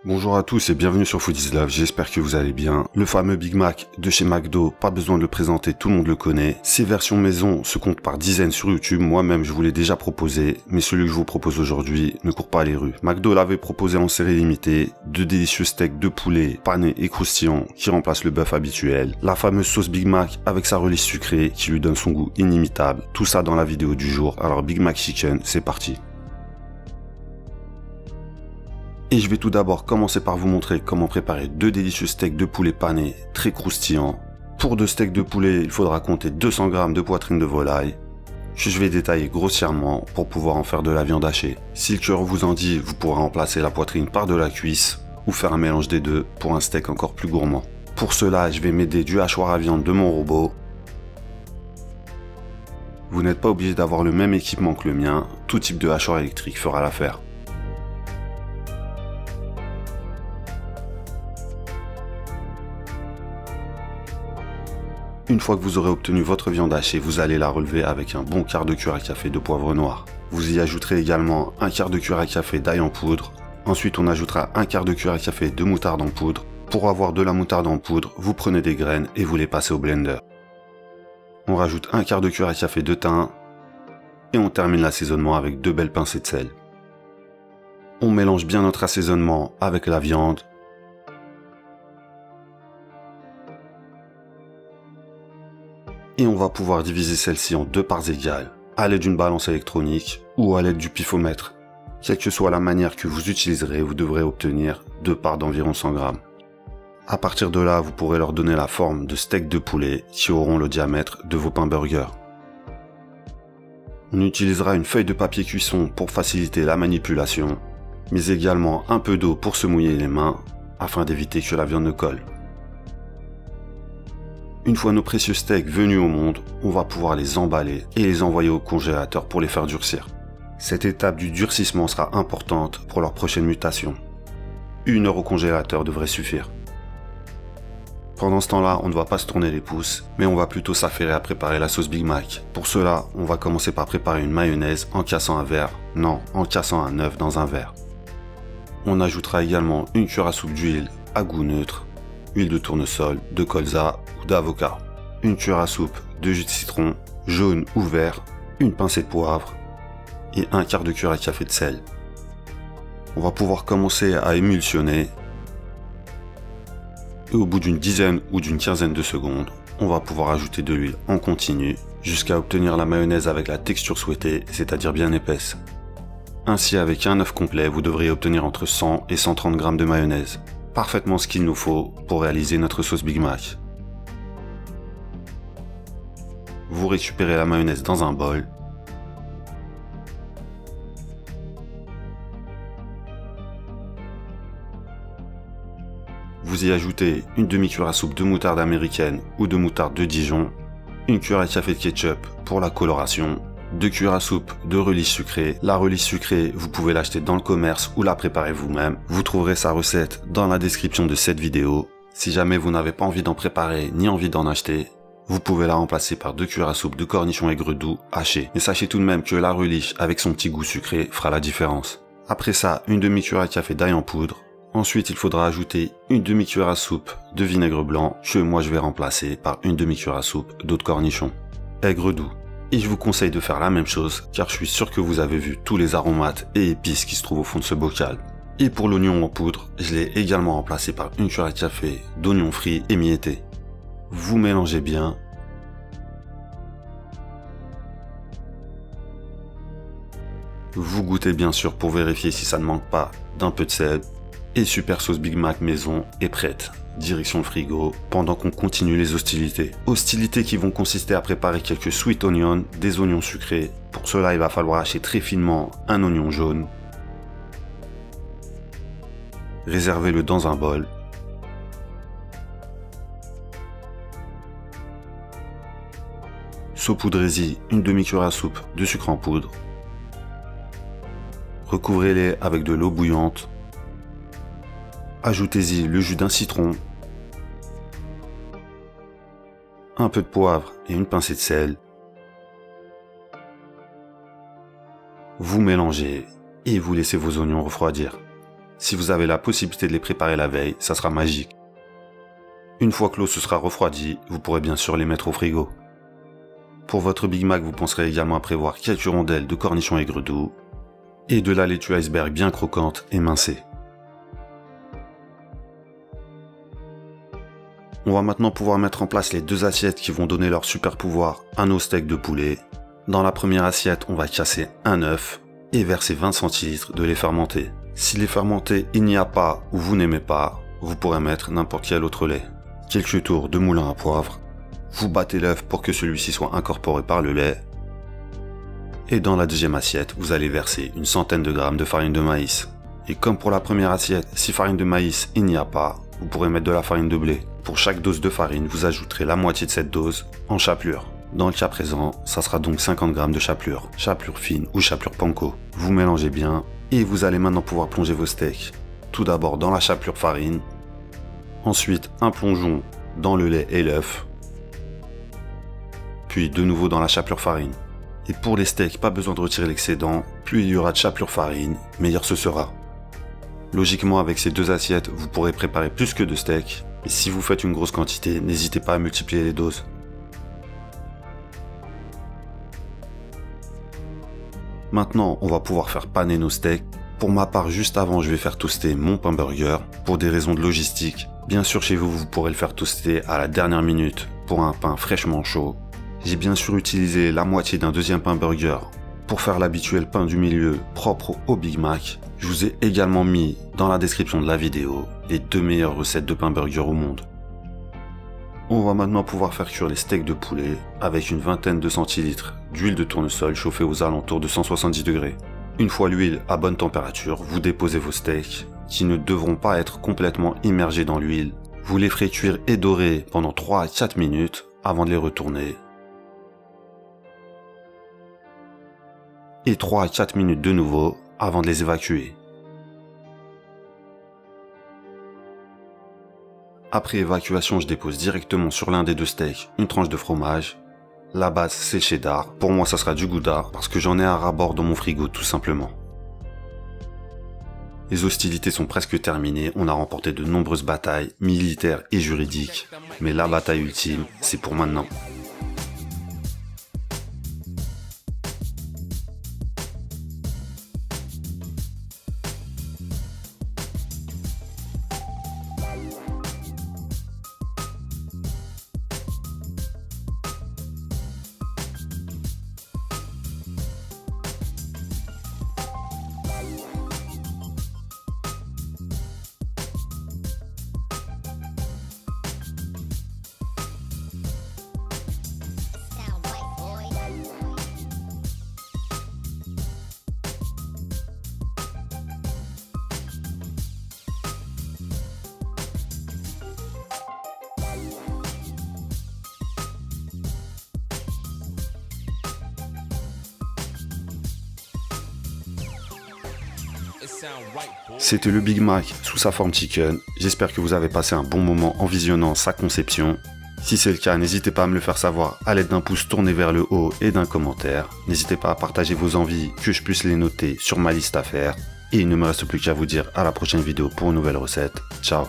Bonjour à tous et bienvenue sur Food is Love, j'espère que vous allez bien. Le fameux Big Mac de chez McDo, pas besoin de le présenter, tout le monde le connaît. Ces versions maison se comptent par dizaines sur YouTube, moi-même je vous l'ai déjà proposé, mais celui que je vous propose aujourd'hui ne court pas les rues. McDo l'avait proposé en série limitée, de délicieux steaks de poulet panés et croustillants qui remplacent le bœuf habituel, la fameuse sauce Big Mac avec sa relish sucrée qui lui donne son goût inimitable, tout ça dans la vidéo du jour. Alors Big Mac Chicken, c'est parti. Et je vais tout d'abord commencer par vous montrer comment préparer deux délicieux steaks de poulet panés très croustillants. Pour deux steaks de poulet, il faudra compter 200 g de poitrine de volaille, que je vais détailler grossièrement pour pouvoir en faire de la viande hachée. Si le cœur vous en dit, vous pourrez remplacer la poitrine par de la cuisse ou faire un mélange des deux pour un steak encore plus gourmand. Pour cela, je vais m'aider du hachoir à viande de mon robot. Vous n'êtes pas obligé d'avoir le même équipement que le mien, tout type de hachoir électrique fera l'affaire. Une fois que vous aurez obtenu votre viande hachée, vous allez la relever avec un bon quart de cuillère à café de poivre noir. Vous y ajouterez également un quart de cuillère à café d'ail en poudre. Ensuite, on ajoutera un quart de cuillère à café de moutarde en poudre. Pour avoir de la moutarde en poudre, vous prenez des graines et vous les passez au blender. On rajoute un quart de cuillère à café de thym et on termine l'assaisonnement avec 2 belles pincées de sel. On mélange bien notre assaisonnement avec la viande. Et on va pouvoir diviser celle-ci en 2 parts égales, à l'aide d'une balance électronique ou à l'aide du pifomètre. Quelle que soit la manière que vous utiliserez, vous devrez obtenir 2 parts d'environ 100 g. À partir de là, vous pourrez leur donner la forme de steaks de poulet qui auront le diamètre de vos pains burgers. On utilisera une feuille de papier cuisson pour faciliter la manipulation, mais également un peu d'eau pour se mouiller les mains afin d'éviter que la viande ne colle. Une fois nos précieux steaks venus au monde, on va pouvoir les emballer et les envoyer au congélateur pour les faire durcir. Cette étape du durcissement sera importante pour leur prochaine mutation. 1 heure au congélateur devrait suffire. Pendant ce temps-là, on ne va pas se tourner les pouces, mais on va plutôt s'affairer à préparer la sauce Big Mac. Pour cela, on va commencer par préparer une mayonnaise en cassant un œuf dans un verre. On ajoutera également une cuillère à soupe d'huile à goût neutre, huile de tournesol, de colza ou d'avocat, une cuillère à soupe de jus de citron, jaune ou vert, une pincée de poivre et un quart de cuillère à café de sel. On va pouvoir commencer à émulsionner et au bout d'une dizaine ou d'une quinzaine de secondes, on va pouvoir ajouter de l'huile en continu jusqu'à obtenir la mayonnaise avec la texture souhaitée, c'est-à-dire bien épaisse. Ainsi, avec un œuf complet, vous devriez obtenir entre 100 et 130 g de mayonnaise. Parfaitement ce qu'il nous faut pour réaliser notre sauce Big Mac. Vous récupérez la mayonnaise dans un bol. Vous y ajoutez une demi-cuillère à soupe de moutarde américaine ou de moutarde de Dijon, une cuillère à café de ketchup pour la coloration, 2 cuillères à soupe de relish sucré. La relish sucrée, vous pouvez l'acheter dans le commerce ou la préparer vous-même. Vous trouverez sa recette dans la description de cette vidéo. Si jamais vous n'avez pas envie d'en préparer ni envie d'en acheter, vous pouvez la remplacer par 2 cuillères à soupe de cornichons aigre doux hachés. Mais sachez tout de même que la relish avec son petit goût sucré fera la différence. Après ça, une demi-cuillère à café d'ail en poudre. Ensuite, il faudra ajouter une demi-cuillère à soupe de vinaigre blanc que moi je vais remplacer par une demi-cuillère à soupe d'eau de cornichon aigre doux. Et je vous conseille de faire la même chose car je suis sûr que vous avez vu tous les aromates et épices qui se trouvent au fond de ce bocal. Et pour l'oignon en poudre, je l'ai également remplacé par une cuillère à café d'oignons frits émiettés. Vous mélangez bien. Vous goûtez bien sûr pour vérifier si ça ne manque pas d'un peu de sel. Et super sauce Big Mac maison est prête. Direction le frigo, pendant qu'on continue les hostilités. Hostilités qui vont consister à préparer quelques sweet onions, des oignons sucrés. Pour cela, il va falloir hacher très finement un oignon jaune. Réservez-le dans un bol. Saupoudrez-y une demi-cuillère à soupe de sucre en poudre. Recouvrez-les avec de l'eau bouillante. Ajoutez-y le jus d'un citron, un peu de poivre et une pincée de sel. Vous mélangez et vous laissez vos oignons refroidir. Si vous avez la possibilité de les préparer la veille, ça sera magique. Une fois que l'eau se sera refroidie, vous pourrez bien sûr les mettre au frigo. Pour votre Big Mac, vous penserez également à prévoir quelques rondelles de cornichons aigre doux et de la laitue iceberg bien croquante et mincée. On va maintenant pouvoir mettre en place les deux assiettes qui vont donner leur super pouvoir à nos steaks de poulet. Dans la première assiette, on va casser un œuf et verser 20 centilitres de lait fermenté. Si lait fermenté il n'y a pas ou vous n'aimez pas, vous pourrez mettre n'importe quel autre lait. Quelques tours de moulin à poivre. Vous battez l'œuf pour que celui-ci soit incorporé par le lait. Et dans la deuxième assiette, vous allez verser une centaine de grammes de farine de maïs. Et comme pour la première assiette, si farine de maïs il n'y a pas, vous pourrez mettre de la farine de blé. Pour chaque dose de farine, vous ajouterez la moitié de cette dose en chapelure. Dans le cas présent, ça sera donc 50 grammes de chapelure fine ou chapelure panko. Vous mélangez bien et vous allez maintenant pouvoir plonger vos steaks. Tout d'abord dans la chapelure farine, ensuite un plongeon dans le lait et l'œuf, puis de nouveau dans la chapelure farine. Et pour les steaks, pas besoin de retirer l'excédent, plus il y aura de chapelure farine, meilleur ce sera. Logiquement, avec ces deux assiettes, vous pourrez préparer plus que 2 steaks, et si vous faites une grosse quantité, n'hésitez pas à multiplier les doses. Maintenant, on va pouvoir faire paner nos steaks. Pour ma part, juste avant, je vais faire toaster mon pain burger, pour des raisons de logistique. Bien sûr, chez vous, vous pourrez le faire toaster à la dernière minute, pour un pain fraîchement chaud. J'ai bien sûr utilisé la moitié d'un deuxième pain burger pour faire l'habituel pain du milieu propre au Big Mac. Je vous ai également mis dans la description de la vidéo les 2 meilleures recettes de pain burger au monde. On va maintenant pouvoir faire cuire les steaks de poulet avec une vingtaine de centilitres d'huile de tournesol chauffée aux alentours de 170 degrés. Une fois l'huile à bonne température, vous déposez vos steaks qui ne devront pas être complètement immergés dans l'huile. Vous les ferez cuire et dorer pendant 3 à 4 minutes avant de les retourner. Et 3 à 4 minutes de nouveau avant de les évacuer. Après évacuation, je dépose directement sur l'un des 2 steaks une tranche de fromage. La base, c'est cheddar. Pour moi, ça sera du Gouda parce que j'en ai un ras-bord dans mon frigo tout simplement. Les hostilités sont presque terminées. On a remporté de nombreuses batailles militaires et juridiques. Mais la bataille ultime, c'est pour maintenant. C'était le Big Mac sous sa forme chicken. J'espère que vous avez passé un bon moment en visionnant sa conception. Si c'est le cas, n'hésitez pas à me le faire savoir à l'aide d'un pouce tourné vers le haut et d'un commentaire. N'hésitez pas à partager vos envies, que je puisse les noter sur ma liste à faire. Et il ne me reste plus qu'à vous dire à la prochaine vidéo pour une nouvelle recette. Ciao!